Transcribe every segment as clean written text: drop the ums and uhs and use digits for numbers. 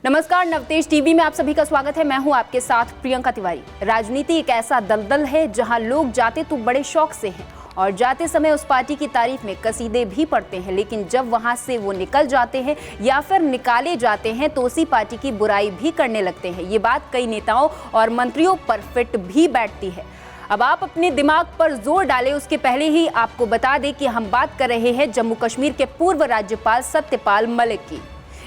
नमस्कार, नवतेज टीवी में आप सभी का स्वागत है। मैं हूं आपके साथ प्रियंका तिवारी। राजनीति एक ऐसा दलदल है जहां लोग जाते तो बड़े शौक से हैं और जाते समय उस पार्टी की तारीफ में कसीदे भी पढ़ते हैं, लेकिन जब वहां से वो निकल जाते हैं या फिर निकाले जाते हैं तो उसी पार्टी की बुराई भी करने लगते हैं। ये बात कई नेताओं और मंत्रियों पर फिट भी बैठती है। अब आप अपने दिमाग पर जोर डालें उसके पहले ही आपको बता दें कि हम बात कर रहे हैं जम्मू कश्मीर के पूर्व राज्यपाल सत्यपाल मलिक की।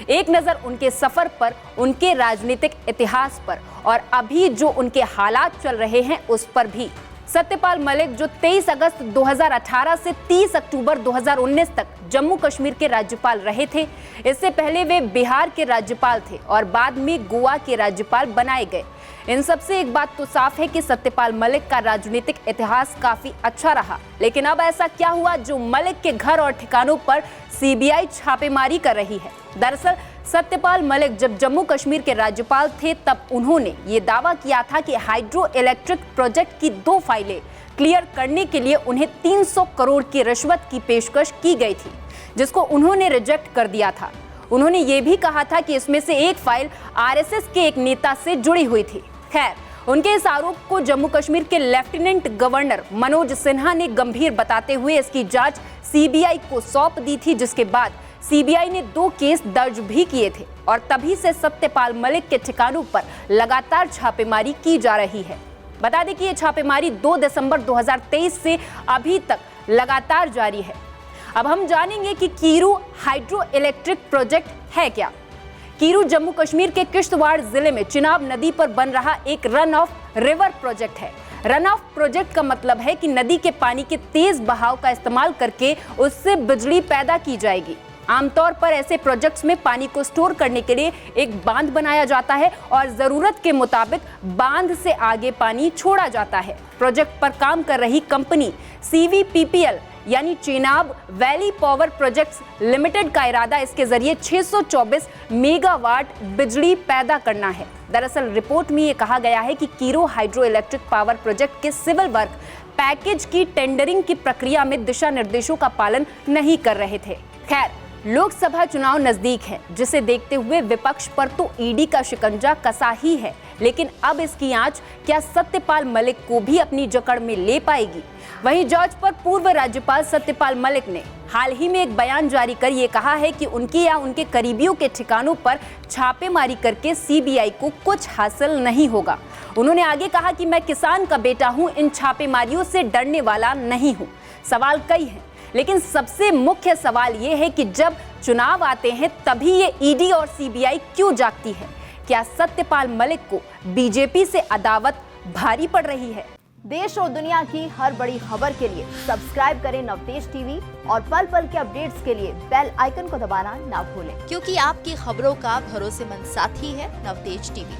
एक नजर उनके सफर पर, उनके राजनीतिक इतिहास पर और अभी जो उनके हालात चल रहे हैं उस पर भी। सत्यपाल मलिक जो 23 अगस्त 2018 से 30 अक्टूबर 2019 तक जम्मू कश्मीर के राज्यपाल रहे थे। इससे पहले वे बिहार के राज्यपाल थे और बाद में गोवा के राज्यपाल बनाए गए। इन सबसे एक बात तो साफ है कि सत्यपाल मलिक का राजनीतिक इतिहास काफी अच्छा रहा, लेकिन अब ऐसा क्या हुआ जो मलिक के घर और ठिकानों पर सीबीआई छापेमारी कर रही है। दरअसल सत्यपाल मलिक जब जम्मू कश्मीर के राज्यपाल थे तब उन्होंने ये दावा किया था कि हाइड्रो इलेक्ट्रिक प्रोजेक्ट की 2 फाइलें क्लियर करने के लिए उन्हें 300 करोड़ की रिश्वत की पेशकश की गई थी, जिसको उन्होंने रिजेक्ट कर दिया था। उन्होंने ये भी कहा था कि इसमें से एक फाइल आरएसएस के एक नेता से जुड़ी हुई थी। खैर, उनके इस आरोप को जम्मू कश्मीर के लेफ्टिनेंट गवर्नर मनोज सिन्हा ने गंभीर बताते हुए इसकी जांच सीबीआई को सौंप दी थी, जिसके बाद सीबीआई ने 2 केस दर्ज भी किए थे और तभी से सत्यपाल मलिक के ठिकानों पर लगातार छापेमारी की जा रही है। बता दें कि ये छापेमारी 2 दिसंबर 2023 से अभी तक लगातार जारी है। अब हम जानेंगे कि कीरू हाइड्रो इलेक्ट्रिक प्रोजेक्ट है क्या। कीरू जम्मू कश्मीर के किश्तवाड़ जिले में चिनाब नदी पर बन रहा एक रन ऑफ रिवर प्रोजेक्ट है। रन ऑफ प्रोजेक्ट का मतलब है कि नदी के पानी के तेज बहाव का इस्तेमाल करके उससे बिजली पैदा की जाएगी। आमतौर पर ऐसे प्रोजेक्ट्स में पानी को स्टोर करने के लिए एक बांध बनाया जाता है और जरूरत के मुताबिक बांध से आगे पानी छोड़ा जाता है। प्रोजेक्ट पर काम कर रही कंपनी CVPPL यानी Chenab valley power projects limited का इरादा इसके जरिए 624 मेगावाट बिजली पैदा करना है। दरअसल रिपोर्ट में ये कहा गया है कि Kiru hydro electric power project के सिविल वर्क पैकेज की टेंडरिंग की प्रक्रिया में दिशा निर्देशों का पालन नहीं कर रहे थे। खैर, लोकसभा चुनाव नजदीक है, जिसे देखते हुए विपक्ष पर तो ईडी का शिकंजा कसा ही है, लेकिन अब इसकी आंच क्या सत्यपाल मलिक को भी अपनी जकड़ में ले पाएगी। वहीं जॉर्ज पर पूर्व राज्यपाल सत्यपाल मलिक ने हाल ही में एक बयान जारी कर ये कहा है कि उनके या उनके करीबियों के ठिकानों पर छापेमारी करके सीबीआई को कुछ हासिल नहीं होगा। उन्होंने आगे कहा कि मैं किसान का बेटा हूं, इन छापेमारियों से डरने वाला नहीं हूं। सवाल कई हैं, लेकिन सबसे मुख्य सवाल ये है कि जब चुनाव आते हैं तभी ये ईडी और सीबीआई क्यों जागती है। क्या सत्यपाल मलिक को बीजेपी से अदावत भारी पड़ रही है? देश और दुनिया की हर बड़ी खबर के लिए सब्सक्राइब करें नवतेज टीवी और पल पल के अपडेट्स के लिए बेल आइकन को दबाना ना भूलें, क्योंकि आपकी खबरों का भरोसेमंद साथी है नवतेज टीवी।